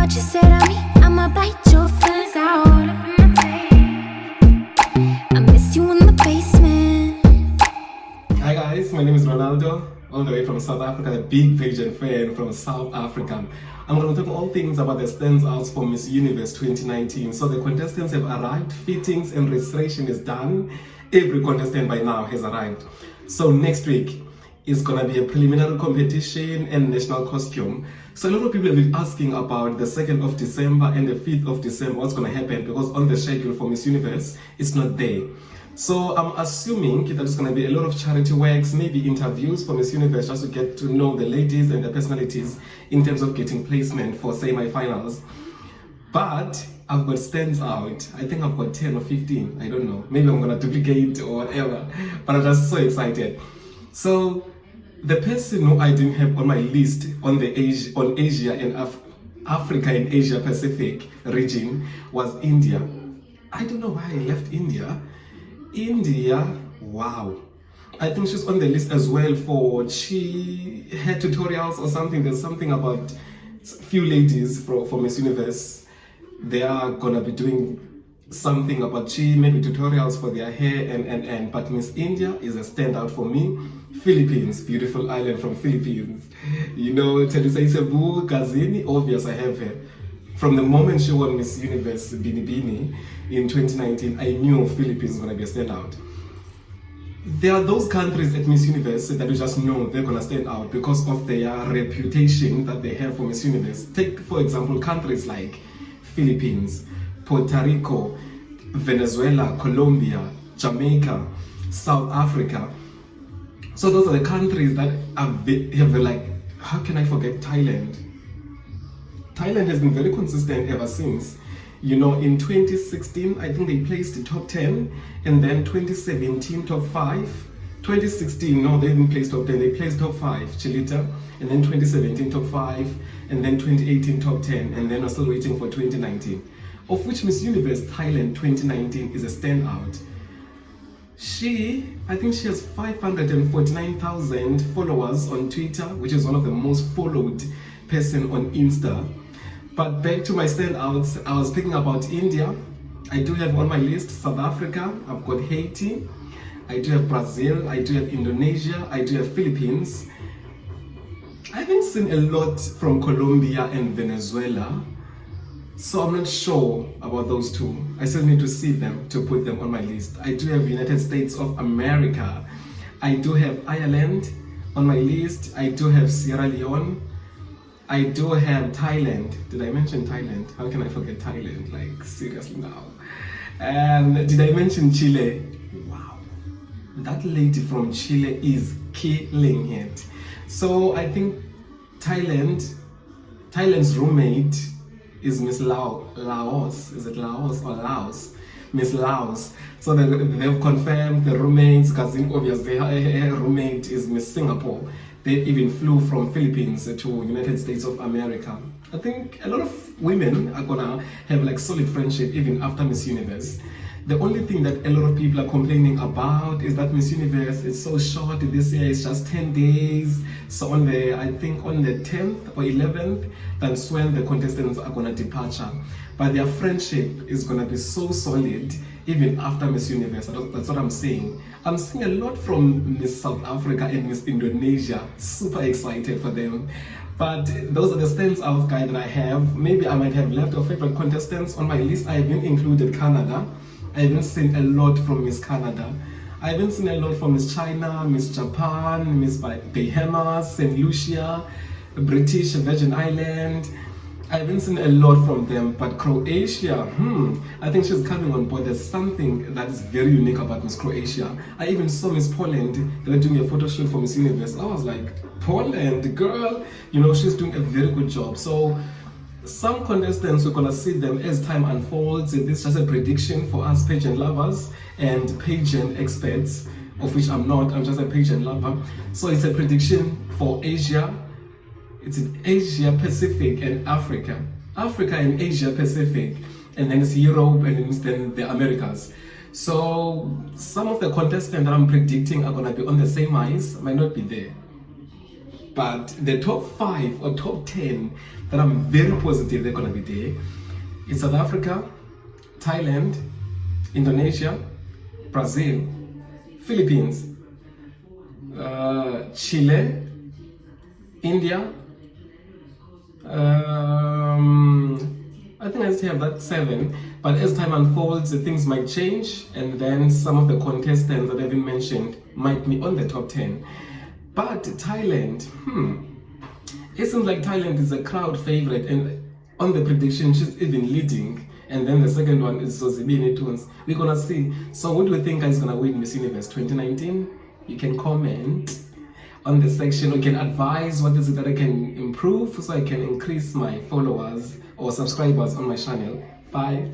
what you said on me, I'ma bite your feelings out. I miss you in the basement. Hi guys, my name is Ronaldo, all the way from South Africa, a big pageant fan from South Africa. I'm going to talk all things about the standouts for Miss Universe 2019. So the contestants have arrived, fittings and registration is done. Every contestant by now has arrived. So next week is going to be a preliminary competition and national costume. So a lot of people have been asking about the 2nd of December and the 5th of December, what's going to happen, because on the schedule for Miss Universe, it's not there. So I'm assuming that there's going to be a lot of charity works, maybe interviews for Miss Universe, just to get to know the ladies and their personalities in terms of getting placement for semi-finals. But I've got stands out. I think I've got 10 or 15. I don't know. Maybe I'm going to duplicate or whatever. But I'm just so excited. So the person who I didn't have on my list on Asia and Africa and Asia Pacific region was India. I don't know why I left India. India, wow. I think she's on the list as well for hair tutorials or something. There's something about few ladies for Miss Universe. They are gonna be doing something about maybe tutorials for their hair but Miss India is a standout for me. Philippines, beautiful island from Philippines. You know, Tedusei Sebu, Kazini, obvious I have her. From the moment she won Miss Universe Bini Bini in 2019, I knew Philippines was going to be a standout. There are those countries at Miss Universe that you just know they're going to stand out because of their reputation that they have for Miss Universe. Take, for example, countries like Philippines, Puerto Rico, Venezuela, Colombia, Jamaica, South Africa. So those are the countries that have like, how can I forget Thailand? Thailand has been very consistent ever since. You know, in 2016, I think they placed top 10, and then 2017, top 5. 2016, no, they didn't place top 10, they placed top 5, Chilita, and then 2017, top 5, and then 2018, top 10, and then we're still waiting for 2019, of which Miss Universe Thailand 2019 is a standout. I think she has 549,000 followers on Twitter, which is one of the most followed person on Insta. But back to my standouts, I was thinking about India. I do have on my list South Africa, I've got Haiti, I do have Brazil, I do have Indonesia, I do have Philippines. I haven't seen a lot from Colombia and Venezuela, so I'm not sure about those two. I still need to see them to put them on my list. I do have United States of America, I do have Ireland on my list, I do have Sierra Leone, I do have Thailand. Did I mention Thailand? How can I forget Thailand? Like, seriously now. And did I mention Chile? Wow. That lady from Chile is killing it. So I think Thailand's roommate is Miss Laos. Is it Laos or Laos? Miss Laos. So they've confirmed the roommates, because obviously her roommate is Miss Singapore. They even flew from Philippines to United States of America. I think a lot of women are gonna have like solid friendship even after Miss Universe. The only thing that a lot of people are complaining about is that Miss Universe is so short this year, it's just 10 days. So I think on the 10th or 11th, that's when the contestants are gonna departure. But their friendship is gonna be so solid even after Miss Universe. That's what I'm saying. I'm seeing a lot from Miss South Africa and Miss Indonesia. Super excited for them. But those are the standout guys that I have. Maybe I might have left of favorite contestants on my list. I haven't included Canada. I haven't seen a lot from Miss Canada. I haven't seen a lot from Miss China, Miss Japan, Miss Bahamas, St. Lucia, British Virgin Island. I haven't seen a lot from them, but Croatia, I think she's coming on board. There's something that's very unique about Miss Croatia. I even saw Miss Poland, they were doing a photo shoot for Miss Universe. I was like, Poland, girl, you know, she's doing a very good job. So some contestants, we're gonna see them as time unfolds. This is just a prediction for us pageant lovers and pageant experts, of which I'm not, I'm just a pageant lover. So it's a prediction for Asia. It's in Asia Pacific and Africa. Africa and Asia Pacific, and then it's Europe, and then the Americas. So some of the contestants that I'm predicting are gonna be on the same ice, might not be there. But the top 5 or top 10 that I'm very positive they're gonna be there is South Africa, Thailand, Indonesia, Brazil, Philippines, Chile, India. I think I still have that 7, but as time unfolds, things might change, and then some of the contestants that I've been mentioned might be on the top 10. But Thailand, it seems like Thailand is a crowd favorite, and on the prediction, she's even leading. And then the second one is Zozibini Toons. We're gonna see. So, what do you think is gonna win Miss Universe 2019? You can comment on the section, or you can advise what is it that I can improve so I can increase my followers or subscribers on my channel. Bye.